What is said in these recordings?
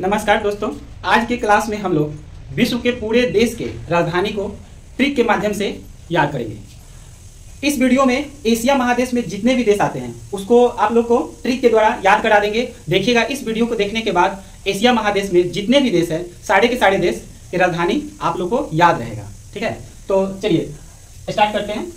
नमस्कार दोस्तों, आज की क्लास में हम लोग विश्व के पूरे देश के राजधानी को ट्रिक के माध्यम से याद करेंगे। इस वीडियो में एशिया महादेश में जितने भी देश आते हैं उसको आप लोग को ट्रिक के द्वारा याद करा देंगे। देखिएगा, इस वीडियो को देखने के बाद एशिया महादेश में जितने भी देश हैं सारे के सारे देश की राजधानी आप लोग को याद रहेगा। ठीक है, तो चलिए स्टार्ट करते हैं।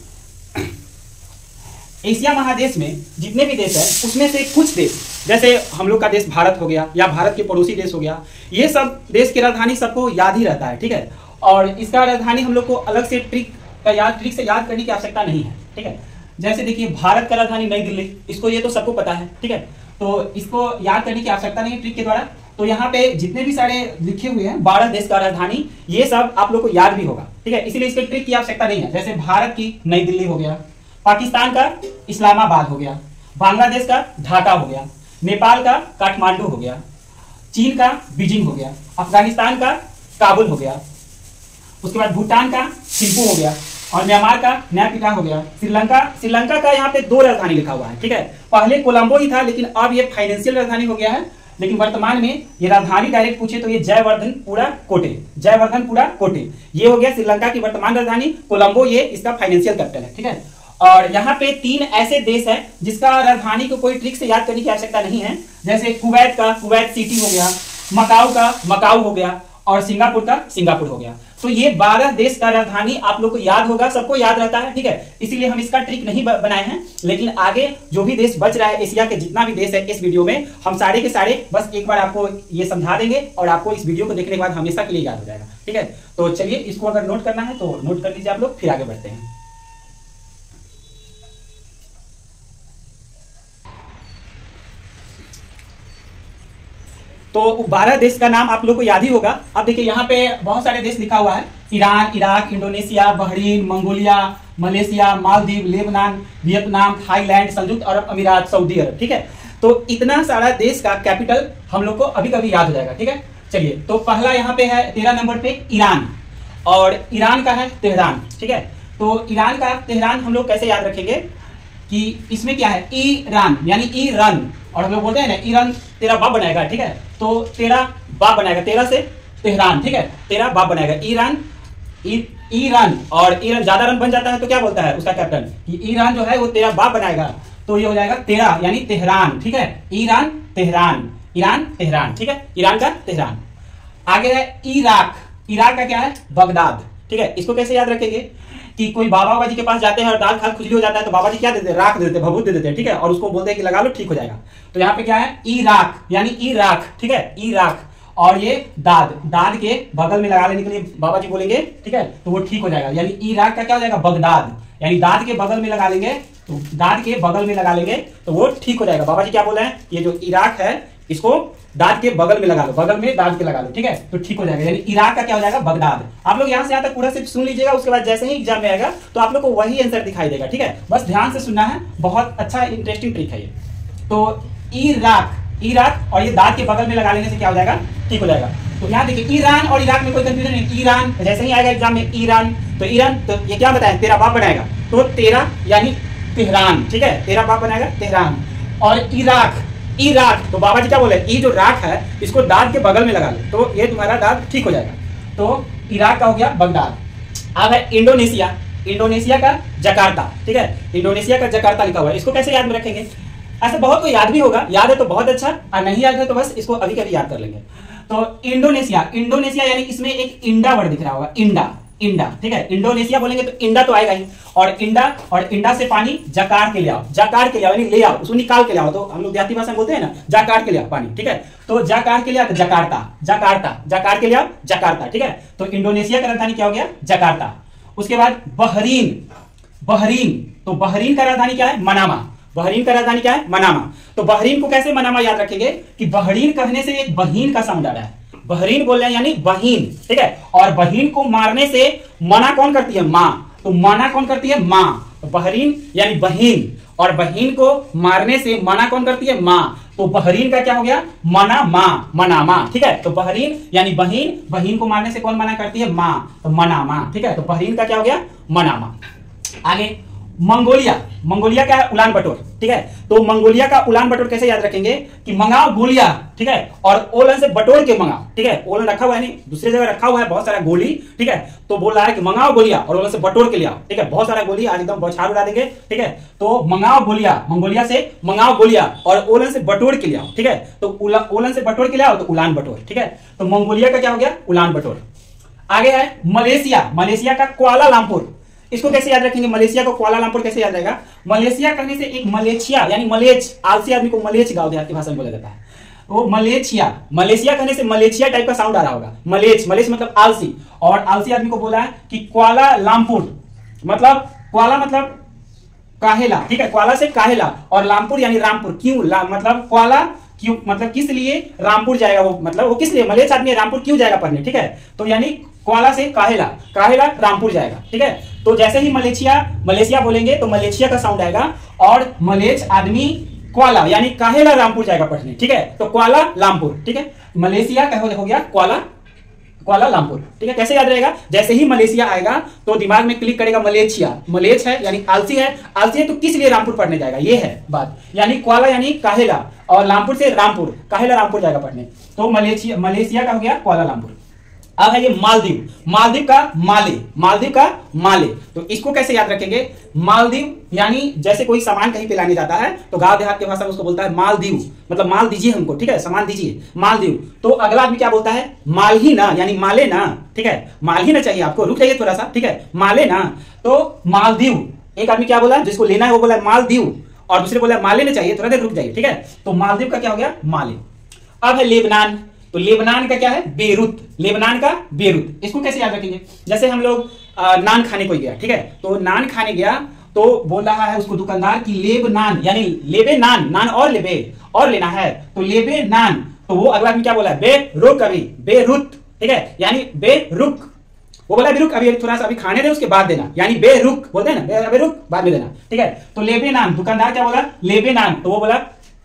एशिया महादेश में जितने भी देश हैं उसमें से कुछ देश, जैसे हम लोग का देश भारत हो गया या भारत के पड़ोसी देश हो गया, ये सब देश की राजधानी सबको याद ही रहता है। ठीक है, और इसका राजधानी हम लोग को अलग से ट्रिक से याद करने की आवश्यकता नहीं है। ठीक है, जैसे देखिए भारत का राजधानी नई दिल्ली, इसको ये तो सबको पता है। ठीक है, तो इसको याद करने की आवश्यकता नहीं है ट्रिक के द्वारा। तो यहाँ पे जितने भी सारे लिखे हुए हैं 12 देश का राजधानी, ये सब आप लोग को याद भी होगा। ठीक है, इसीलिए इसके ट्रिक की आवश्यकता नहीं है। जैसे भारत की नई दिल्ली हो गया, पाकिस्तान का इस्लामाबाद हो गया, बांग्लादेश का ढाका हो गया, नेपाल का काठमांडू हो गया, चीन का बीजिंग हो गया, अफगानिस्तान का काबुल हो गया, उसके बाद भूटान का थिम्पू हो गया और म्यांमार का नैपिटा हो गया। श्रीलंका का यहाँ पे 2 राजधानी लिखा हुआ है। ठीक है, पहले कोलंबो ही था लेकिन अब ये फाइनेंशियल राजधानी हो गया है। लेकिन वर्तमान में ये राजधानी डायरेक्ट पूछे तो ये जयवर्धनपुरा कोटे ये हो गया श्रीलंका की वर्तमान राजधानी। कोलंबो ये इसका फाइनेंशियल कैपिटल है। ठीक है, और यहाँ पे 3 ऐसे देश हैं जिसका राजधानी को कोई ट्रिक से याद करने की आवश्यकता नहीं है। जैसे कुवैत का कुवैत सिटी हो गया, मकाऊ का मकाऊ हो गया और सिंगापुर का सिंगापुर हो गया। तो ये 12 देश का राजधानी आप लोग को याद होगा, सबको याद रहता है। ठीक है, इसीलिए हम इसका ट्रिक नहीं बनाए हैं। लेकिन आगे जो भी देश बच रहा है, एशिया के जितना भी देश है, इस वीडियो में हम सारे के सारे बस एक बार आपको ये समझा देंगे और आपको इस वीडियो को देखने के बाद हमेशा के लिए याद हो जाएगा। ठीक है, तो चलिए इसको अगर नोट करना है तो नोट कर लीजिए आप लोग, फिर आगे बढ़ते हैं। तो 12 देश का नाम आप लोग को याद ही होगा। अब देखिए यहाँ पे बहुत सारे देश लिखा हुआ है: Iran, Iraq, Indonesia, Bahrain, Mongolia, Malaysia, Maldives, Lebanon, Vietnam, Thailand, संयुक्त अरब अमीरात, सऊदी अरब। ठीक है, तो इतना सारा देश का कैपिटल हम लोग को अभी कभी याद हो जाएगा। ठीक है, चलिए तो पहला यहाँ पे है 13 नंबर पे ईरान, और ईरान का है तेहरान। ठीक है, तो ईरान का तेहरान हम लोग कैसे याद रखेंगे कि इसमें क्या है, ईरान यानी ईरान, और हम लोग बोलते हैं ना ईरान तेरा बाप बनाएगा। ठीक है, तो तेरा बाप बनाएगा, 13 से तेहरान। ठीक है, तेरा बाप बनाएगा ईरान ईरान, और ईरान ज्यादा रन बन जाता है तो क्या बोलता है उसका कैप्टन कि ईरान जो है वो तेरा बाप बनाएगा, तो ये हो जाएगा तेरा यानी तेहरान। ठीक है, ईरान तेहरान। ठीक है, ईरान का तेहरान। आगे है इराक, इराक का क्या है, बगदाद। ठीक है, इसको कैसे याद रखेंगे कि कोई बाबा जी के पास जाते हैं और दाल खाल खुजली हो जाता है तो बाबा जी क्या देते हैं, राख दे देते हैं, भभूत दे देते हैं। ठीक है, और उसको बोलते हैं कि लगा लो ठीक हो जाएगा। तो यहाँ पे क्या है, इराक यानी इराक। ठीक है, इराक, और ये दाद के बगल में लगा लेने के लिए बाबा जी बोलेंगे। ठीक है, तो वो ठीक हो जाएगा, यानी इराक का क्या हो जाएगा, बगदाद, यानी दाद के बगल में लगा लेंगे, तो दाद के बगल में लगा लेंगे तो वो ठीक हो जाएगा। बाबा जी क्या बोले हैं, ये जो इराक है इसको दाद के बगल में लगा लो, बगल में दाद के लगा लो। ठीक है, तो ठीक हो जाएगा, यानी इराक का क्या हो जाएगा, बगदाद। आप लोग यहाँ से यहाँ तक पूरा से सुन लीजिएगा, उसके बाद जैसे ही एग्जाम में आएगा तो आप लोग को वही आंसर दिखाई देगा। ठीक है, बस ध्यान से सुनना है, बहुत अच्छा इंटरेस्टिंग ट्रिक है ये। तो इराक और ये दाद के बगल में लगा लेने से क्या हो जाएगा, ठीक हो जाएगा। तो यहाँ देखिए ईरान और इराक में कोई कंफ्यूजन नहीं। ईरान जैसे ही आएगा एग्जाम में ईरान, तो ये क्या बताया, तेरा बाप बनाएगा, तो तेरा यानी तेहरान। ठीक है, तेरा बाप बनाएगा तेहरान। और इराक तो बाबा जी क्या बोले, ये जो राख है इसको दाद के बगल में लगा लो तो ये तुम्हारा दाद ठीक हो जाएगा। तो इराक का हो गया बगदाद। अब है इंडोनेशिया का जकार्ता। ठीक है, इंडोनेशिया का जकार्ता लिखा हुआ है, इसको कैसे याद में रखेंगे, ऐसा बहुत को याद भी होगा, याद है तो बहुत अच्छा, और नहीं याद है तो बस इसको अभी कभी याद कर लेंगे। तो इंडोनेशिया यानी इसमें एक इंडा वर्ड दिख रहा होगा, इंडा। ठीक है, इंडोनेशिया बोलेंगे तो इंडा तो आएगा ही, और इंडा से पानी जकार के ले आओ यानी ले आओ, उसको निकाल के ले आओ, तो हम लोग देहाती भाषा में बोलते हैं ना, जाकार के ले आओ पानी। ठीक है, तो जाकार के ले आओ जाकार के ले आओ जकार्ता। ठीक है, तो इंडोनेशिया का राजधानी क्या हो गया, जकार्ता। उसके बाद बहरीन, तो बहरीन का राजधानी क्या है, मनामा। तो बहरीन को कैसे मनामा याद रखेंगे कि बहरीन कहने से एक बहीन का साउंड आ रहा है, बहरीन बोल रहे हैं यानी बहीन। ठीक है, और बहीन को मारने से मना कौन करती है, माँ, तो मना कौन करती है, माँ। तो बहरीन यानी बहीन, और बहीन को मारने से मना कौन करती है, माँ, तो बहरीन का क्या हो गया, मनामा। ठीक है, तो बहरीन यानी बहीन को मारने से कौन मना करती है, माँ, तो मनामा। ठीक है, तो बहरीन का क्या हो गया, मनामा। आगे मंगोलिया, मंगोलिया क्या है? उलान बटोर, ठीक है। तो मंगोलिया का उलान बटोर कैसे याद रखेंगे कि मंगाओ गोलियां, ठीक है, और ओलन से बटोर के मंगाओ, ठीक है। ओलन रखा हुआ है, नहीं दूसरी जगह रखा हुआ है बहुत सारा गोली, ठीक है, तो बोल रहा है कि मंगाओ गोलियां और ओलन से बटोर के ले आओ, ठीक है। बहुत सारा गोली आज एकदम बौछार उड़ा देंगे, ठीक है। तो मंगाओ गोलियां, मंगोलिया से मंगाओ गोलियां और ओलन से बटोर के ले आओ, ठीक है। तो ओलन से बटोर के ले आओ तो उलान बटोर, ठीक है। तो मंगोलिया का क्या हो गया? उलान बटोर। आगे है मलेशिया, मलेशिया का कुआलालंपुर। इसको कैसे याद रखेंगे? मलेशिया को कुआलालंपुर कैसे याद रहेगा? मलेशिया करने से एक मलेशिया यानी मलेच, आलसी आदमी को मलेच गांव देहात की भाषा में बोला जाता है। वो मलेशिया, मलेशिया करने से मलेशिया टाइप का साउंड आ रहा होगा। मलेच, मलेच मतलब आलसी, और आलसी आदमी को बोला है कि कुआलालंपुर मतलब कुआला मतलब काहेला, ठीक है, कुआला से काहेला, और लामपुर यानी रामपुर। क्यों मतलब कुआला क्यों मतलब किस लिए रामपुर जाएगा? वो मतलब वो किस लिए मलेच आदमी रामपुर क्यों जाएगा पढ़ने, ठीक है। तो यानी कुआला से काहेला, काहेला रामपुर जाएगा, ठीक है। तो जैसे ही मलेशिया बोलेंगे तो मलेशिया का साउंड आएगा, और मलेच आदमी कुआला यानी काहेला रामपुर जाएगा पढ़ने, ठीक है। तो कुआलालंपुर, ठीक है। मलेशिया का हो गया कुआलालंपुर, ठीक है। कैसे याद रहेगा? जैसे ही मलेशिया आएगा तो दिमाग में क्लिक करेगा मलेशिया, मलेच है यानी आलसी है, आलसी है तो किस लिए रामपुर पढ़ने जाएगा, ये है बात। यानी कुआला यानी काहेला, और लामपुर से रामपुर, काहेला रामपुर जाएगा पढ़ने। तो मलेशिया का हो गया कुआलालंपुर। अब है ये मालदीव, मालदीव का माले, मालदीव का माले। तो इसको कैसे याद रखेंगे? मालदीव यानी जैसे कोई सामान कहीं पे लाने जाता है तो गांव देहात की भाषा में उसको बोलता है मालदीव, मतलब माल दीजिए हमको, ठीक है, सामान दीजिए, मालदीव। तो अगला आदमी क्या बोलता है? माल ही ना, यानी माले ना, ठीक है, माल ही ना चाहिए आपको, रुक जाइए थोड़ा सा, ठीक है, माले ना। तो मालदीव, एक आदमी क्या बोला? जिसको लेना है वो बोला मालदीव, और दूसरे बोला माले ना चाहिए, थोड़ा देर रुक जाइए, ठीक है। तो मालदीव का क्या हो गया? माले। अब है लेबनान, तो लेबनान का क्या है? बेरूत, लेबनान का बेरूत। इसको कैसे याद रखेंगे? जैसे हम लोग नान खाने को गया, ठीक है, तो नान खाने गया तो बोल रहा है उसको दुकानदार की लेब नान, यानी लेबे नान, नान और लेबे और लेना है, तो लेबे नान। तो वो अगला आदमी क्या बोला? बेरुक, अभी बेरुत, ठीक है, यानी बेरुक। वो बोला बेरुक, अभी थोड़ा सा अभी खाने दे उसके बाद देना, यानी बेरुक बोलते हैं ना, बेरुक बाद में देना, ठीक है। तो लेबे नान, दुकानदार क्या बोला? लेबे नान। तो वो बोला,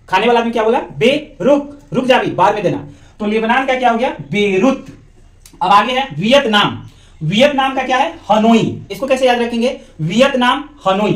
खाने वाला आदमी क्या बोला? बेरुक, रुक जा अभी बाद में देना। तो लेबनान का क्या हो गया? बेरूत। अब आगे है वियतनाम, वियतनाम का क्या है? हनोई। इसको कैसे याद रखेंगे? Vietnam Hanoi.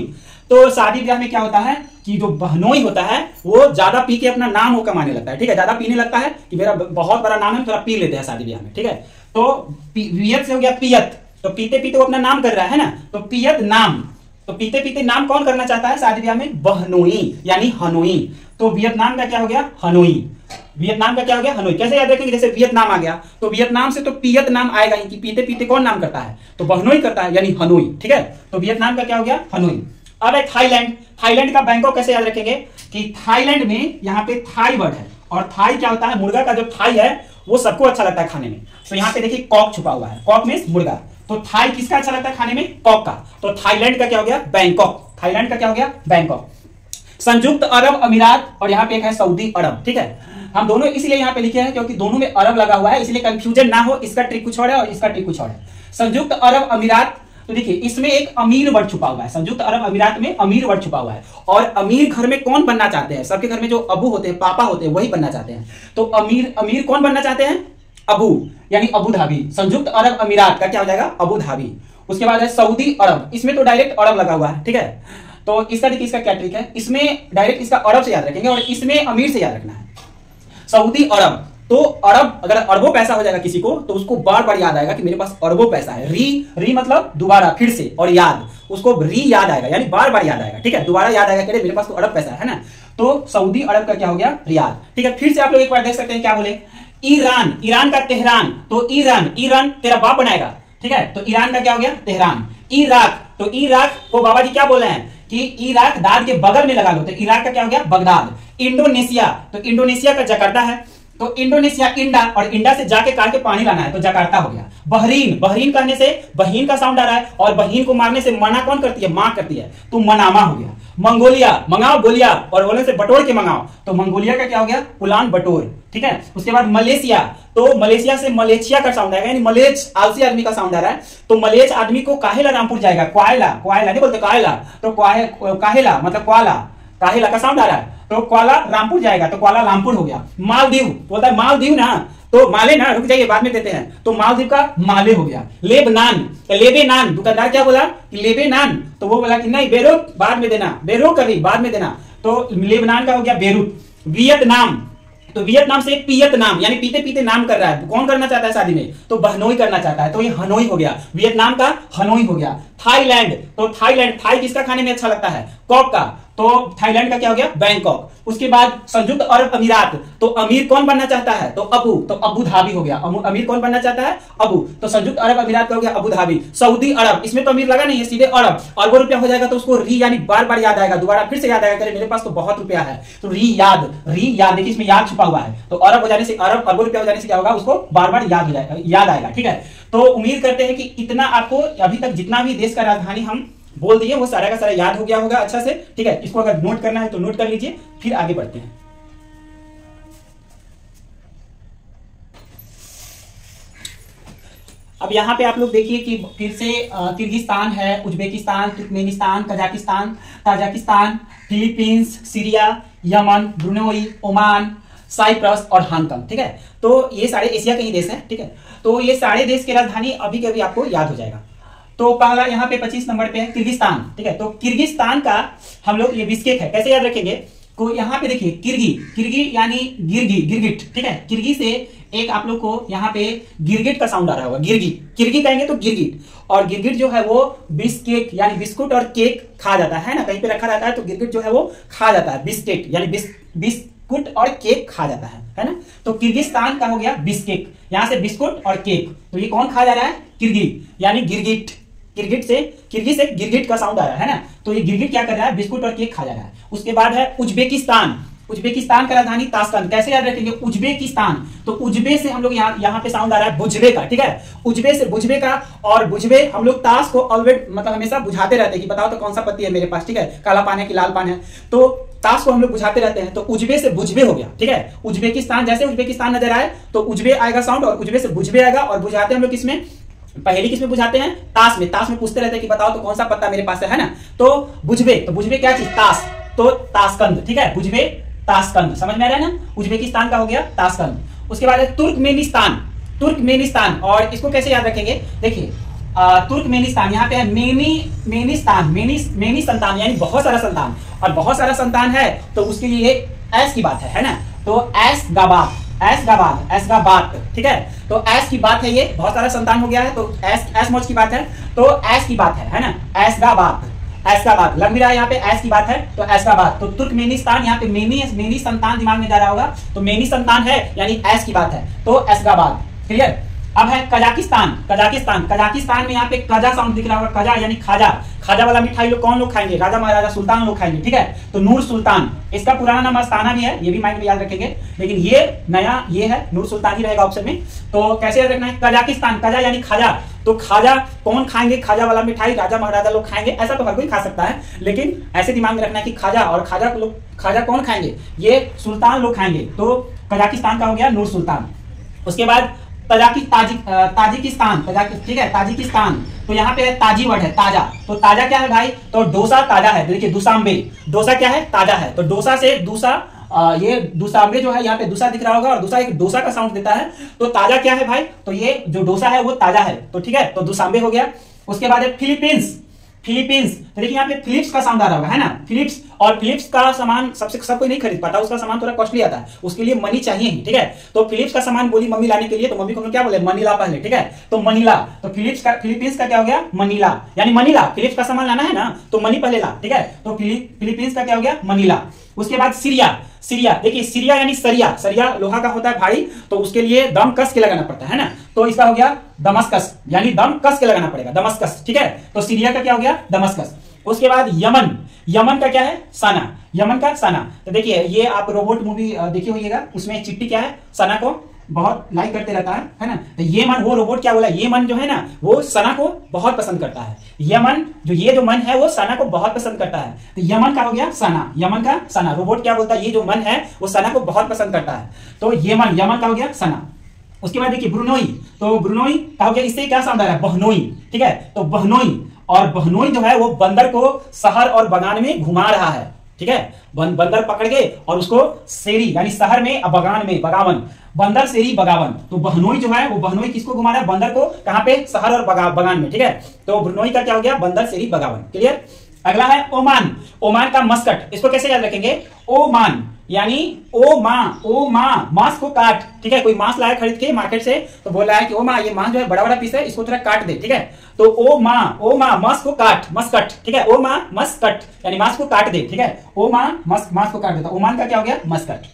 तो शादी ब्याह में क्या होता है कि जो बहनोई होता है वो ज्यादा पी के अपना नाम वो कमाने लगता है, ठीक है, ज्यादा पीने लगता है कि मेरा बहुत बड़ा नाम है, थोड़ा पी लेते हैं शादी ब्याह में, ठीक है। तो वियत से हो गया पियत, तो पीते पीते वो अपना नाम कर रहा है ना, तो पियत नाम। तो पीते पीते नाम कौन करना चाहता है शादी ब्याह में? बहनोई यानी हनोई। तो वियतनाम का क्या हो गया? हनोई। वियतनाम का क्या हो गया? हनोई। कैसे याद रखेंगे? जैसे वियतनाम आ गया तो वियतनाम से तो पियत नाम आएगा ही, कि पीते पीते कौन नाम करता है? तो बहनोई करता है, यानी हनोई, ठीक है। तो वियतनाम का क्या हो गया? हनोई। अब है थाईलैंड, थाईलैंड का बैंकॉक कैसे याद रखेंगे कि थाईलैंड में यहाँ पे थाई वर्ड है, और थाई क्या होता है? मुर्गा का जो थाई है वो सबको अच्छा लगता है खाने में। तो यहाँ पे देखिए कॉक छुपा हुआ है, कॉक मींस मुर्गा। तो थाई किसका अच्छा लगता है खाने में? कॉक का। तो थाईलैंड का क्या हो गया? बैंकॉक। थाईलैंड का क्या हो गया? बैंकॉक। संयुक्त अरब अमीरात, और यहाँ पे एक है सऊदी अरब, ठीक है। हम दोनों इसलिए यहाँ पे लिखे हैं क्योंकि दोनों में अरब लगा हुआ है, इसलिए कंफ्यूजन ना हो, इसका ट्रिक कुछ और है और इसका ट्रिक कुछ और है। संयुक्त अरब अमीरात, तो देखिए इसमें एक अमीर वर्ड छुपा हुआ है, संयुक्त अरब अमीरात में अमीर वर्ड छुपा हुआ है। और अमीर घर में कौन बनना चाहते हैं? सबके घर में जो अबू होते हैं, पापा होते हैं, वही बनना चाहते हैं। तो अमीर, अमीर कौन बनना चाहते हैं? अबू, यानी अबू धाबी। संयुक्त अरब अमीरात का क्या हो जाएगा? Abu Dhabi. उसके बाद है सऊदी अरब, इसमें तो डायरेक्ट अरब लगा हुआ है, ठीक है। तो इसका देखिए इसका क्या ट्रिक है, इसमें डायरेक्ट इसका अरब से याद रखेंगे और इसमें अमीर से याद रखना है। सऊदी अरब, तो अरब, अगर अरबों पैसा हो जाएगा किसी को तो उसको बार बार याद आएगा कि मेरे पास अरबों पैसा है। री मतलब दोबारा, फिर से, और याद, उसको री याद आएगा, यानी बार बार याद आएगा, ठीक है, दोबारा याद आएगा कि मेरे पास तो अरब पैसा है ना। तो सऊदी अरब का क्या हो गया? रियाद, ठीक है। फिर से आप लोग एक बार देख सकते हैं क्या बोले? ईरान, ईरान का तेहरान, तो ईरान, ईरान तेरा बाप बनाएगा, ठीक है। तो ईरान का क्या हो गया? तेहरान। इराक, तो इराक को बाबा जी क्या बोले हैं कि इराक दाद के बगल में लगा लो, तो इराक का क्या हो गया? बगदाद। इंडोनेशिया, तो इंडोनेशिया का जकार्ता है, तो इंडोनेशिया इंडा, और इंडा से जाके काट के पानी लाना है, तो जकार्ता हो गया। बहरीन, बहरीन करने से बहीन का साउंड आ रहा है, और बहीन को मारने से मना कौन करती है? मां करती है, तो मनामा हो गया। मंगोलिया, मंगाओ गोलिया, और बोले से बटोर के मंगाओ, तो मंगोलिया का क्या हो गया? उलान बटोर, ठीक है। उसके बाद मलेशिया, तो मलेशिया से मलेशिया का साउंड आएगा, यानी मलेच, आलसी आदमी का साउंड आ रहा है, तो मलेच आदमी को काहेला रामपुर जाएगा, क्वायला, क्वायला नहीं बोलते काहेला, तो काहेला मतलब क्वाला, काहेला का साउंड आ रहा है, तो क्वाला रामपुर जाएगा, तो क्वाला रामपुर हो गया। मालदीव, बोलता है मालदीव ना, तो माले ना, रुक जाइए बाद में देते हैं। तो मालदीव का माले हो गया। लेबनान, लेबेनान, दुकानदार क्या बोला कि लेबेनान, तो वो बोला कि नहीं बेरूत बाद में देना, बेरूत कभी बाद में देना, तो लेबनान का हो गया बेरूत। वियतनाम, तो वियतनाम से पियतनाम यानी पीते पीते नाम कर रहा है, कौन करना चाहता है शादी में, तो बहनोई करना चाहता है, तो ये हनोई हो गया, वियतनाम का हनोई हो गया। थाईलैंड, तो थाईलैंड, थाई किसका खाने में अच्छा लगता है, कॉक का, तो थाईलैंड का क्या हो गया, बैंकॉक। उसके बाद संयुक्त अरब अमीरात, तो अमीर कौन बनना चाहता है, तो अबू, तो अबू धाबी हो गया। अमीर कौन बनना चाहता है, अबू, तो संयुक्त अरब अमीरात का हो गया अबू धाबी। सऊदी अरब, इसमें तो अमीर लगा नहीं है, सीधे अरब, अरबों रुपया हो जाएगा, तो उसको री यानी बार बार याद आएगा, दोबारा फिर से याद आएगा, मेरे पास तो बहुत रुपया है, तो री याद, री याद, देखिए इसमें याद छुपा हुआ है, तो अरब हो जाने से, अरब अरबों रुपया हो जाने से क्या होगा, उसको बार बार याद हो जाएगा, याद आएगा। ठीक है, तो उम्मीद करते हैं कि इतना आपको अभी तक जितना भी देश का राजधानी हम बोल दिए वो सारा का सारा याद हो गया होगा अच्छा से। ठीक है, इसको अगर नोट करना है तो नोट कर लीजिए, फिर आगे बढ़ते हैं। अब यहाँ पे आप लोग देखिए कि फिर से किर्गिस्तान है, Uzbekistan, Turkmenistan, Kazakhstan, Tajikistan, Philippines, Syria, Yemen, Brunei, Oman, Cyprus और हांगकांग। ठीक है, तो ये सारे एशिया के ही देश हैं। ठीक है, तो ये सारे देश की राजधानी अभी के अभी आपको याद हो जाएगा। तो पहला यहाँ पे 25 नंबर पे है किर्गिस्तान। ठीक है, तो किर्गिस्तान का हम लोग ये बिस्केक है, कैसे याद रखेंगे, को यहाँ पे देखिए किर्गी, किर्गी यानी गिरगी, गिरगिट। ठीक है, किर्गी से एक आप लोग को यहाँ पे गिरगिट का साउंड आ रहा होगा, गिरगी, किर्गी कहेंगे तो गिरगिट, और गिरगिट जो है वो बिस्केक यानी बिस्कुट और केक खा जाता है ना, कहीं पे रखा रहता है तो गिरगिट जो है वो खा जाता है, बिस्केट यानी बिस्कुट और केक खा जाता है ना। तो किर्गिस्तान का हो गया बिस्केक, यहाँ से बिस्कुट और केक, तो ये कौन खा जा रहा है, किर्गी यानी गिरगिट, किर्गिट से, किर्गी से गिरगिट का साउंड आ रहा है ना, तो ये गिरगिट क्या कर रहा है, बिस्कुट और केक खा जा रहा है। उसके बाद है उज्बेकिस्तान, उज्बेकिस्तान का राजधानी ताशकंद, कैसे याद रखेंगे, उज्बेकिस्तान, तो उज्बे से हम लोग यहाँ पे साउंड आ रहा है बुझबे का। ठीक है, उज्बे से बुझबे का, और बुझबे हम लोग ताश को ऑलवेज मतलब हमेशा बुझाते रहते हैं कि बताओ तो कौन सा पत्ती है मेरे पास। ठीक है, काला पान है कि लाल पान है, तो ताश को हम लोग बुझाते रहते हैं, तो उज्बे से बुझबे हो गया। ठीक है, उज्बेकिस्तान, जैसे उज्बेकिस्तान नजर आए तो उज्बे आएगा साउंड, और उज्बे से बुझबे आएगा, और बुझाते हम लोग किसमें, पहली किसमें बुझाते हैं, ताश में, ताश में पूछते रहते हैं कि बताओ तो कौन सा पत्ता मेरे पास है ना, तो बुझबे, तो बुझबे क्या चीज, ताश, तो ताशकंद। ठीक है, बुझबे ताशकंद, समझ में आ रहा है ना, उज्बेकिस्तान का हो गया ताशकंद। उसके बाद है तुर्कमेनिस्तान, तुर्कमेनिस्तान, और इसको कैसे याद रखेंगे, देखिए तुर्कमेनिस्तान, यहाँ पे है मेनी संतान यानी बहुत सारा संतान, और बहुत सारा संतान है तो उसके लिए ऐस की बात है ना, तो ऐसगाबाद, ऐसगाबाद। ठीक है, तो ऐस की बात है, ये बहुत सारा संतान हो गया है, तो ऐस मौज की बात है, तो ऐस की बात है ना, ऐसगाबाद, ऐसगाबाद लग भी रहा है यहाँ पे, ऐस की बात है तो ऐसगाबाद। तो तुर्कमेनिस्तान, यहाँ पे मेनी संतान दिमाग में जा रहा होगा, तो मेनी संतान है यानी ऐस की बात है, तो ऐसगाबाद। क्लियर। अब है कजाकिस्तान, कजाकिस्तान में यहाँ पे कजा साउंड दिख रहा होगा, कजा यानी खाजा, खाजा वाला मिठाई लोग कौन लोग खाएंगे, राजा महाराजा सुल्तान लोग खाएंगे। ठीक है, तो नूर सुल्तान, इसका पुराना नाम अस्ताना भी है, ये भी माइंड में याद रखेंगे, लेकिन ये नया ये है, नूर सुल्तान ही रहेगा ऑप्शन में। तो कैसे याद रखना है, कजाकिस्तान, कजा यानी खाजा, तो खाजा कौन खाएंगे, खाजा वाला मिठाई राजा महाराजा लोग खाएंगे, ऐसा तो हर कोई खा सकता है, लेकिन ऐसे दिमाग में रखना है कि खाजा, और खाजा कौन खाएंगे, ये सुल्तान लोग खाएंगे, तो कजाकिस्तान का हो गया नूर सुल्तान। उसके बाद ताजिकिस्तान, ठीक है, ताजिकिस्तान, तो यहाँ पे है ताजी वर्ड है, ताजा, तो ताजा क्या है भाई, तो डोसा ताजा है, देखिए दुसांबे, डोसा क्या है, ताजा है, तो डोसा से दूसा, ये दुसांबे जो है यहाँ पे दूसा दिख रहा होगा, और दूसरा एक डोसा का साउंड देता है, तो ताजा क्या है भाई, तो ये जो डोसा है वो ताजा है, तो ठीक है, तो दुसांबे हो गया। उसके बाद है फिलीपींस, तो देखिए यहाँ पे फिलिप्स का साउंड आ रहा होगा है ना, फिलिप्स, और फिलिप्स का सामान सब कोई नहीं खरीद पाता, उसका सामान थोड़ा कॉस्टली आता है, उसके लिए मनी चाहिए ही। ठीक है, तो फिलिप्स का सामान बोली मम्मी लाने के लिए, तो मम्मी को हम क्या बोले, मनीला पहले। ठीक है, तो मनीला, तो फिलीपींस का क्या हो गया, मनीला यानी मनीला, फिलिप्स का सामान लाना है ना तो मनी पहले ला। ठीक है, तो फिलीपींस का क्या हो गया, मनीला। उसके बाद सीरिया, देखिए सीरिया यानी सरिया लोहा का होता है भारी, तो उसके लिए दम कस के लगाना पड़ता है ना, तो इसका हो गया दमस्कस, यानी दम कस के लगाना पड़ेगा, दमस्कस। ठीक है, तो सीरिया का क्या हो गया, दमस्कस। उसके बाद यमन का क्या है, सना, यमन का सना, तो देखिए ये आप रोबोट मूवी देखी होइएगा, उसमें चिट्टी क्या है, सना को बहुत लाइक करते रहता है ना, तो ये मन, वो रोबोट क्या बोला, ये मन जो है ना वो सना को बहुत पसंद करता है, यमन ये जो मन है वो सना को बहुत पसंद करता है, तो यमन का हो गया सना, यमन का सना, रोबोट क्या बोलता है, ये जो मन है वो सना को बहुत पसंद करता है, तो यमन का हो गया सना। उसके बाद देखिए ब्रुनोई, तो ब्रुनोई का हो गया, इससे क्या साउंड आ रहा है, बहनोई। ठीक है, तो बहनोई, और बहनोई जो है वो बंदर को शहर और बगान में घुमा रहा है, ठीक है, बंदर पकड़ के और उसको शेरी यानी शहर में बगान में बगावन, बंदर शेरी बगावन। तो बहनोई जो है वो बहनोई किसको घुमा रहा है, बंदर को, कहां पे, शहर और बगान में, ठीक है। तो बहनोई का क्या हो गया, बंदर शेरी बगावन। क्लियर। अगला है ओमान, ओमान का मस्कट, इसको कैसे याद रखेंगे, ओमान यानी ओ माँ मांस को काट, ठीक है। कोई मांस लाया खरीद के मार्केट से, तो बोल रहा है कि ओ माँ ये मांस जो है बड़ा बड़ा पीस है, इसको थोड़ा काट दे, ठीक है। तो ओ माँ मांस को काट, मस्कट, ठीक है। ओ माँ मस्कट यानी मांस को काट दे, ठीक है। ओ माँ मांस को काट देता, ओमान का क्या हो गया, मस्कट।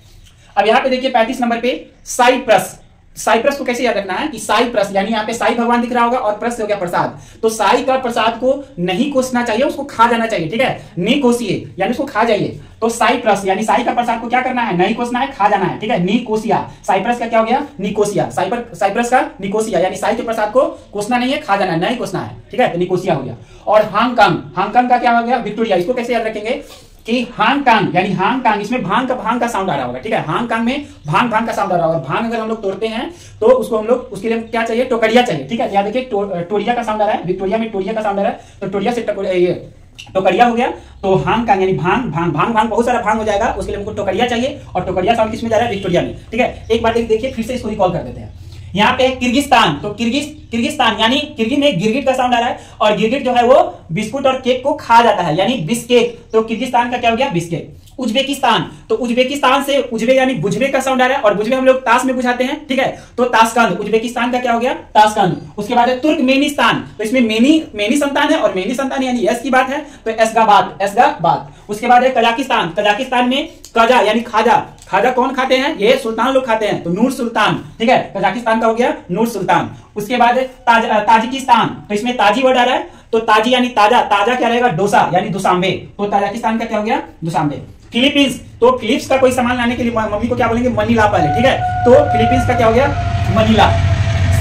अब यहाँ पे देखिए 35 नंबर पे साइप्रस, साइप्रस को कैसे याद रखना है कि साइप्रस यानी यहाँ पे साई भगवान दिख रहा होगा और प्रस हो गया प्रसाद, तो साई का प्रसाद को नहीं कोसना चाहिए, उसको खा जाना चाहिए, ठीक है। नहीं कोसिए यानी उसको खा जाइए। तो साइप्रस यानी साई का प्रसाद को क्या करना है, नहीं कोसना है, खा जाना है, ठीक है। निकोसिया, साइप्रस का क्या हो गया, निकोसिया, साइप्रस का निकोसिया यानी साई के प्रसाद को कोसना नहीं है, खा जाना है, नहीं कोसना है, ठीक है। तो निकोसिया हो गया। और हांगकांग, हांगकांग का क्या हो गया, विक्टोरिया। इसको कैसे याद रखेंगे कि हांगकांग यानी हांगकांग, इसमें भांग का साउंड आ रहा होगा, ठीक है। हांगकांग में भांग का साउंड आ रहा होगा। भांग अगर हम लोग तोड़ते हैं तो उसको हम लोग, उसके लिए क्या चाहिए, टोकरिया चाहिए, ठीक है। यहाँ देखिए टोरिया का साउंड आ रहा है, विक्टोरिया में टोरिया का साउंड आ रहा है, तो टोरिया से टोकरिया हो गया। तो हांगकांग यानी भांग बहुत सारा भांग हो जाएगा, उसके लिए हमको टोकरिया चाहिए, और टोकरिया साउंड किसमें जा रहा है, विक्टोरिया में, ठीक है। एक बार देखिए फिर से इसको रिकॉल कर देते हैं। यहाँ पे किर्गिस्तान, तो किर्गिस्तान यानी किर्गिज में गिरगिट का साउंड आ रहा है, और गिरगिट जो है वो बिस्कुट और केक को खा जाता है यानी बिस्केट, तो किर्गिस्तान का क्या हो गया, बिस्केट। उज्बेकिस्तान, तो उज्बेकिस्तान से उज्बे यानी बुझबे का साउंड आ रहा है, और बुझबे हम लोग ताश में बुझाते हैं, ठीक है। तो ताशकंद, उज्बेकिस्तान का क्या हो गया, ताशकंद। उसके बाद है तुर्कमेनिस्तान, तो इसमें मेनी संतान है, और मेनी संतान यानी यस की बात है, तो एसगाबाद। उसके बाद है कजाकिस्तान, कजाकिस्तान में कजा यानी खाजा, खाजा कौन खाते हैं, ये सुल्तान लोग खाते हैं, तो नूर सुल्तान, ठीक है। कजाकिस्तान का हो गया नूर सुल्तान। उसके बाद ताजिकिस्तान, तो इसमें ताजी वर्ड आ रहा है, तो ताजी यानी ताजा, ताजा क्या रहेगा, डोसा यानी दुसांबे, तो ताजिकिस्तान का क्या हो गया, दुसांबे। फिलीपींस, तो फिलिप्स का कोई सामान लाने के लिए मम्मी को क्या बोलेंगे, मनीला पहले, ठीक है। तो फिलीपींस का क्या हो गया, मनीला।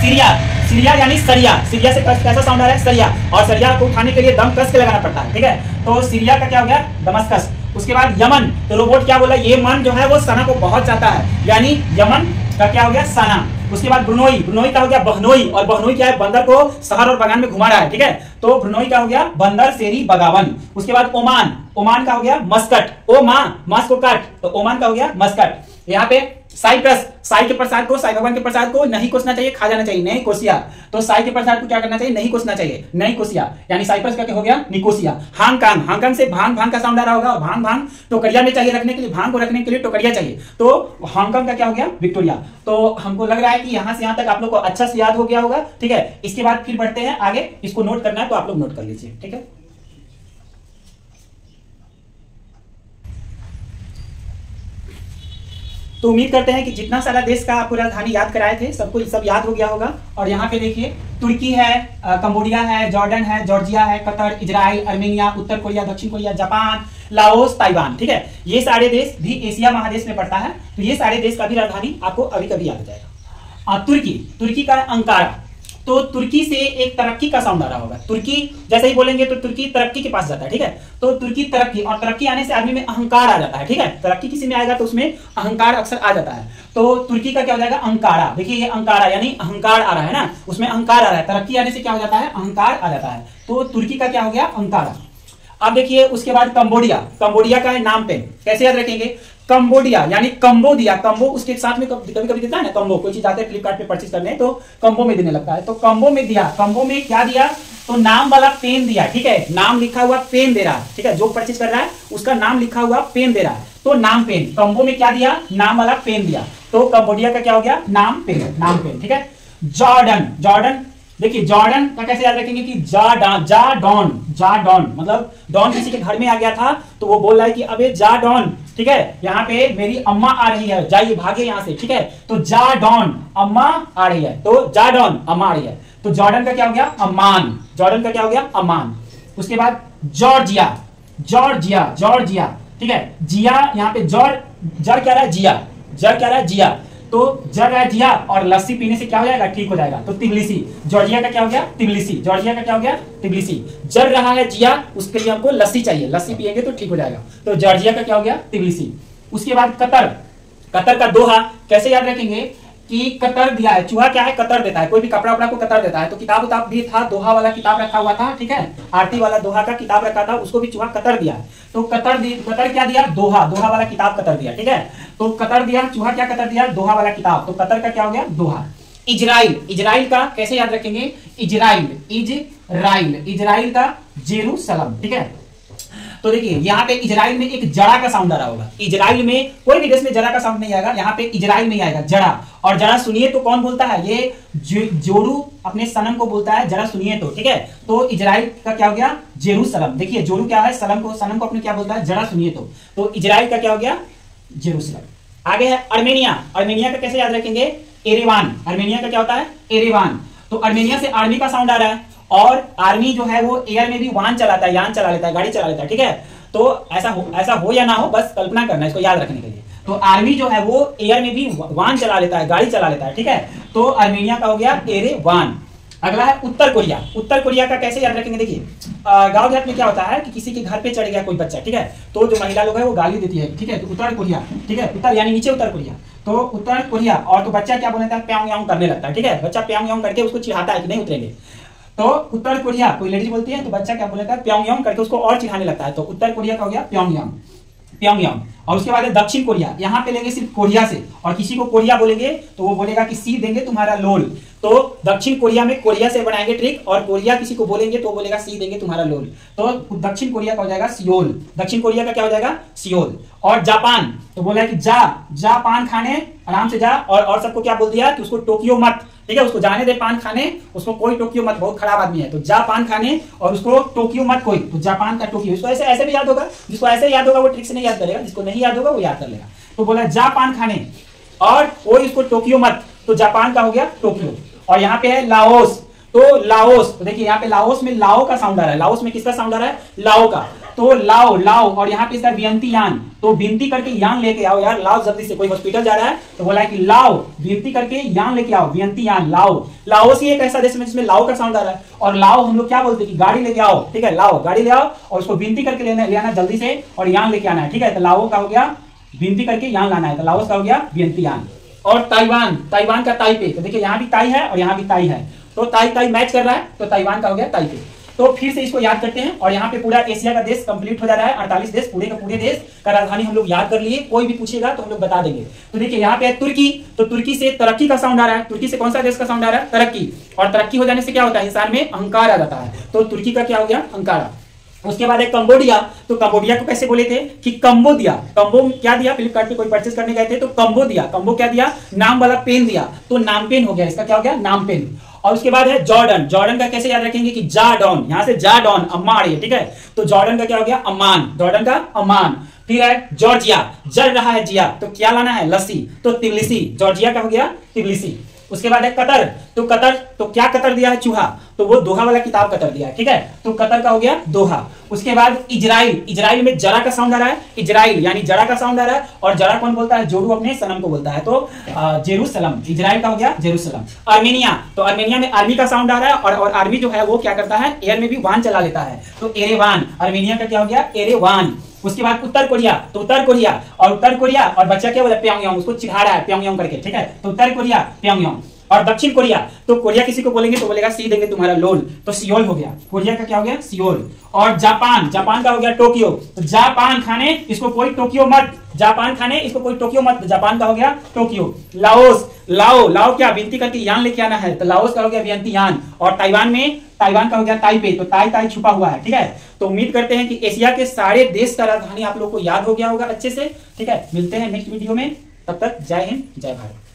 सीरिया यानी सरिया, सीरिया से कैसा साउंड आ रहा है, सरिया, और सरिया को उठाने के लिए दम कस के लगाना पड़ता है, ठीक है। तो सीरिया का क्या हो गया, दमस्कस। उसके बाद यमन, तो रोबोट क्या बोला, ये मन जो है वो सना को बहुत चाहता है, यानी यमन का क्या हो गया, सना। उसके बाद ब्रुनोई, ब्रुनोई का हो गया बहनोई, और बहनोई क्या है, बंदर को शहर और बगान में घुमा रहा है, ठीक है। तो ब्रुनोई का हो गया बंदर शेरी बगावन। उसके बाद ओमान, ओमान का हो गया मस्कट, ओ माँ मांस को काट, तो ओमान का हो गया मस्कट। यहाँ पे साइप्रस, साई के प्रसाद को, साई भगवान के प्रसाद को नहीं कोसना चाहिए, खा जाना चाहिए, नहीं कोसिया। तो साई के प्रसाद को क्या करना चाहिए, नहीं कोसना चाहिए, नहीं कोसिया, यानी साइप्रस का क्या हो गया, निकोसिया। हांगकांग, हांगकांग से भांग का साउंड आ रहा होगा, और भांग टोकरिया में चाहिए रखने के लिए, भांग को रखने के लिए टोकरिया चाहिए, तो हांगकांग का क्या हो गया, विक्टोरिया। तो हमको लग रहा है कि यहां से यहां तक आप लोग को अच्छा से याद हो गया होगा, ठीक है। इसके बाद फिर बढ़ते हैं आगे, इसको नोट करना है तो आप लोग नोट कर लीजिए, ठीक है। तो उम्मीद करते हैं कि जितना सारा देश का आपको राजधानी याद कराए थे सबको सब याद हो गया होगा। और यहाँ पे देखिए तुर्की है, कंबोडिया है, जॉर्डन है, जॉर्जिया है, कतर, इजराइल, अर्मेनिया, उत्तर कोरिया, दक्षिण कोरिया, जापान, लाओस, ताइवान, ठीक है। ये सारे देश भी एशिया महादेश में पड़ता है, तो ये सारे देश का भी राजधानी आपको अभी कभी याद हो जाएगा। तुर्की का अंकारा, तो तुर्की से एक तरक्की का साउंड आ रहा होगा, तुर्की जैसे ही बोलेंगे तो तुर्की तरक्की के पास जाता है, ठीक है। तो तुर्की तरक्की, और तरक्की आने से आदमी में अहंकार आ जाता है, ठीक है। तरक्की किसी में आएगा तो उसमें अहंकार अक्सर आ जाता है, तो तुर्की का क्या हो जाएगा, अंकारा। देखिए ये अंकारा यानी अहंकार आ रहा है ना, उसमें अहंकार आ रहा है, तरक्की आने से क्या हो जाता है, अहंकार आ जाता है, तो तुर्की का क्या हो गया, अंकारा। अब देखिए उसके बाद कंबोडिया, कंबोडिया का है नाम पे, कैसे याद रखेंगे, कंबोडिया यानी कंबोडिया, कम्बो उसके साथ में कभी कभी देता है ना, कम्बो कोई चीज आते हैं फ्लिपकार्ट पे परचेज करने तो कम्बो में देने लगता है, तो कम्बो में दिया, कम्बो में क्या दिया, तो नाम वाला पेन दिया, ठीक है। नाम लिखा हुआ पेन दे रहा है, ठीक है, जो परचेज कर रहा है उसका नाम लिखा हुआ पेन दे रहा है, तो नाम पेन, कम्बो में क्या दिया, नाम वाला पेन दिया, तो कंबोडिया का क्या हो गया, नाम पेन, ठीक है। जॉर्डन, जॉर्डन देखिए जॉर्डन का कैसे याद रखेंगे कि जाडॉन मतलब डॉन किसी के घर में आ गया था तो वो बोल रहा है कि अबे जाडॉन, ठीक है, यहाँ पे मेरी अम्मा आ रही है, जाइए भागे यहाँ से, ठीक है। तो जाडॉन अम्मा आ रही है, तो जाडॉन अम्मा आ रही है, तो जॉर्डन का क्या हो गया, अम्मान, जॉर्डन का क्या हो गया, अम्मान। उसके बाद जॉर्जिया, जॉर्जिया, ठीक है, जिया यहाँ पे जर क्या रहा है, जिया, जर क्या रहा है, जिया, तो जर है जिया, और लस्सी पीने से क्या हो जाएगा, ठीक हो जाएगा, तो तिबलिसी, जॉर्जिया का क्या हो गया, तिबलिसी, जॉर्जिया का क्या हो गया, तिबलिसी। जर रहा है जिया, उसके लिए हमको लस्सी चाहिए, लस्सी पिएंगे तो ठीक हो जाएगा, तो जॉर्जिया का क्या हो गया, तिबलिसी। उसके बाद कतर, कतर का दोहा कैसे याद रखेंगे, कि कतर दिया है। चूहा क्या है, कतर देता है, कोई भी कपड़ा वपड़ा को कतर देता है। तो किताब उताब भी था, दोहा वाला किताब रखा हुआ था, ठीक है, आरती वाला दोहा का किताब रखा था, उसको भी चूहा कतर दिया। तो कतर क्या दिया, दोहा, दोहा वाला किताब कतर दिया, ठीक है। तो कतर दिया, चूहा क्या कतर दिया, दोहा वाला किताब। तो कतर का क्या हो गया, दोहा। इजराइल, इजराइल का कैसे याद रखेंगे, इजराइल, इजराइल, इजराइल का जेरूसलम, ठीक है। तो देखिए यहाँ पे इजराइल में एक जड़ा का साउंड आ रहा होगा। इजराइल में कोई भी देश में जड़ा का साउंड नहीं आएगा, यहाँ पे इजराइल में आएगा जड़ा। और जड़ा सुनिए तो कौन बोलता है, ये जोरू अपने सनम को बोलता है, जड़ा सुनिए तो, ठीक है। तो इजराइल का क्या हो गया, जेरूसलम। देखिए जोरू क्या है, सनम को अपने क्या बोलता है, जड़ा सुनिए तो इजराइल का क्या हो गया, जेरूसलम। आगे है अर्मेनिया। अर्मेनिया का कैसे याद रखेंगे, एरेवान। अर्मेनिया का क्या होता है, एरेवान। तो अर्मेनिया से आर्मी का साउंड आ रहा है, और आर्मी जो है वो एयर में भी वाहन चलाता है, यान चला लेता है, गाड़ी चला लेता है, ठीक है। तो ऐसा हो या ना हो, बस कल्पना करना है इसको याद रखने के लिए। तो आर्मी जो है वो एयर में भी वाहन चला लेता है, गाड़ी चला लेता है, ठीक है। तो अर्मेनिया का हो गया एरेवान। अगला है उत्तर कोरिया। उत्तर कोरिया का कैसे याद रखेंगे, देखिए गांव देहात में क्या होता है कि किसी के घर पे चढ़ गया कोई बच्चा, ठीक है, तो जो महिला लोग है वो गाली देती है, ठीक है। तो उत्तर कोरिया, ठीक है, उत्तर यानी नीचे उत्तर कोरिया। तो उत्तर कोरिया, और तो बच्चा क्या बोलता है, प्यांग यांग करने लगता है, ठीक है। बच्चा प्यांग यांग करके उसको चिढ़ाता है कि नहीं उतरेंगे। तो उत्तर कोरिया, कोई लेडीज बोलती है तो बच्चा क्या बोलेगा, प्योंगयांग करके उसको और चिढ़ाने लगता है। तो उत्तर कोरिया का हो गया प्योंगयांग, प्योंगयांग। और उसके बाद है दक्षिण कोरिया। यहाँ पे लेंगे सिर्फ कोरिया से, और किसी को कोरिया बोलेंगे तो वो बोलेगा कि सी देंगे तुम्हारा लोल। तो दक्षिण कोरिया में कोरिया से बनाएंगे ट्रिक, और कोरिया किसी को बोलेंगे तो बोलेगा सी देंगे तुम्हारा लोल। तो दक्षिण कोरिया का हो जाएगा सियोल। दक्षिण कोरिया का क्या हो जाएगा, सियोल। और जापान, तो बोला है कि जा पान खाने, आराम से जा। और सबको क्या बोल दिया कि उसको टोक्यो मत, ठीक है, उसको जाने दे पान खाने, उसको कोई टोक्यो मत, बहुत खराब आदमी है। तो जा पान खाने, और उसको टोक्यो मत कोई। तो जापान का टोक्यो, इसको ऐसे भी याद होगा, जिसको ऐसे याद होगा वो ट्रिक से नहीं याद करेगा, जिसको नहीं याद होगा वो याद कर लेगा। तो बोला जा पान खाने और कोई उसको टोक्यो मत, तो जापान का हो गया टोक्यो। और यहाँ पे है लाओस। तो लाओस, तो देखिए यहाँ पे लाओस में लाओ का साउंड आ रहा है। लाओस में किसका साउंड आ रहा है, लाओ का। तो लाओ, लाओ, और यहाँ पे इसका वियंती यान, तो विनती करके यान लेके आओ यार, लाओ जल्दी से, कोई हॉस्पिटल जा रहा है तो बोला है कि लाओ, विनती करके यान लेके आओ, वियंती यान, लाओ। लाओस ही एक ऐसा देश में जिसमें लाओ का साउंड आ रहा है। और लाओ हम लोग क्या बोलते हैं कि गाड़ी लेके आओ, ठीक है, लाओ गाड़ी ले आओ, और उसको विनती करके ले आना जल्दी से, और यान लेके आना है, ठीक है। तो लाओ का हो गया विनती करके यान लाना है, तो लाओस का हो गया वियंती यान। और ताइवान, ताइवान का ताइपे, तो देखिए यहाँ भी ताई है और यहाँ भी ताई है, तो ताई मैच कर रहा है, तो ताइवान का हो गया ताइपे। तो फिर से इसको याद करते हैं, और यहाँ पे पूरा एशिया का देश कंप्लीट हो जा रहा है। 48 देश, पूरे का पूरे देश का राजधानी हम लोग याद कर लिए। कोई भी पूछेगा तो हम लोग बता देंगे। तो देखिए यहाँ पे है तुर्की। तो तुर्की से तरक्की का साउंड आ रहा है। तुर्की से कौन सा देश का साउंड आ रहा है, तरक्की। और तरक्की हो जाने से क्या होता है, इंसान में अहंकार आ जाता है। तो तुर्की का क्या हो गया, अहंकार। उसके बाद है कंबोडिया। तो कंबोडिया को कैसे बोले थे कि कंबो दिया। कंबो क्या दिया, फ्लिपकार्ट पे कोई परचेस करने गए थे तो कंबो दिया। कंबो क्या दिया, नाम वाला पेन दिया, तो नाम पेन हो गया, इसका क्या हो गया, नाम पेन। और उसके बाद है जॉर्डन। जॉर्डन का कैसे याद रखेंगे कि जाडॉन, यहां से जाडॉन, अम्मा आ रही है, ठीक है। तो जॉर्डन का क्या हो गया, अम्मान, जॉर्डन का अम्मान। फिर है जॉर्जिया, जल रहा है जिया, तो क्या लाना है, लस्सी, तो तिब्लिसी। जॉर्जिया का हो गया तिब्लिसी। उसके बाद है कतर। तो कतर, तो क्या कतर दिया है, चूहा, तो वो दोहा वाला किताब कतर दिया है, ठीक है। तो कतर का हो गया दोहा। उसके बाद इजराइल। इजराइल में जरा का साउंड आ रहा है, इजराइल यानी जरा का साउंड आ रहा है। और जरा कौन बोलता है, जोरू अपने सनम को बोलता है, तो जेरूसलम। इजराइल का हो गया जेरूसलम। आर्मेनिया, तो आर्मेनिया में आर्मी का साउंड आ रहा है, और आर्मी जो है वो क्या करता है, एयर में भी वाहन चला लेता है, तो एरेवान। आर्मेनिया का क्या हो गया, एरेवान। उसके बाद उत्तर कोरिया। तो उत्तर कोरिया, और बच्चा क्या बोला, प्योंगयांग, उसको चिढ़ा रहा है प्योंगयांग करके, ठीक है। तो उत्तर कोरिया प्योंगयांग। और दक्षिण कोरिया, तो कोरिया किसी को बोलेंगे तो बोलेगा सी देंगे तुम्हारा लोल, तो सियोल हो गया। कोरिया का क्या हो गया, सियोल। और जापान, जापान का हो गया टोक्यो। तो जापान खाने, इसको कोई टोक्यो मत, जापान खाने, इसको कोई टोक्यो मत, जापान का हो गया टोक्यो। लाओस, लाओ, लाओ क्या, विनती करके यान लेके आना है, तो लाओस का हो गया वियंती यान। और ताइवान में, ताइवान का हो गया ताइपे, तो ताई छुपा हुआ है, ठीक है। तो उम्मीद करते हैं कि एशिया के सारे देश का राजधानी आप लोग को याद हो गया होगा अच्छे से, ठीक है। मिलते हैं नेक्स्ट वीडियो में, तब तक जय हिंद जय भारत।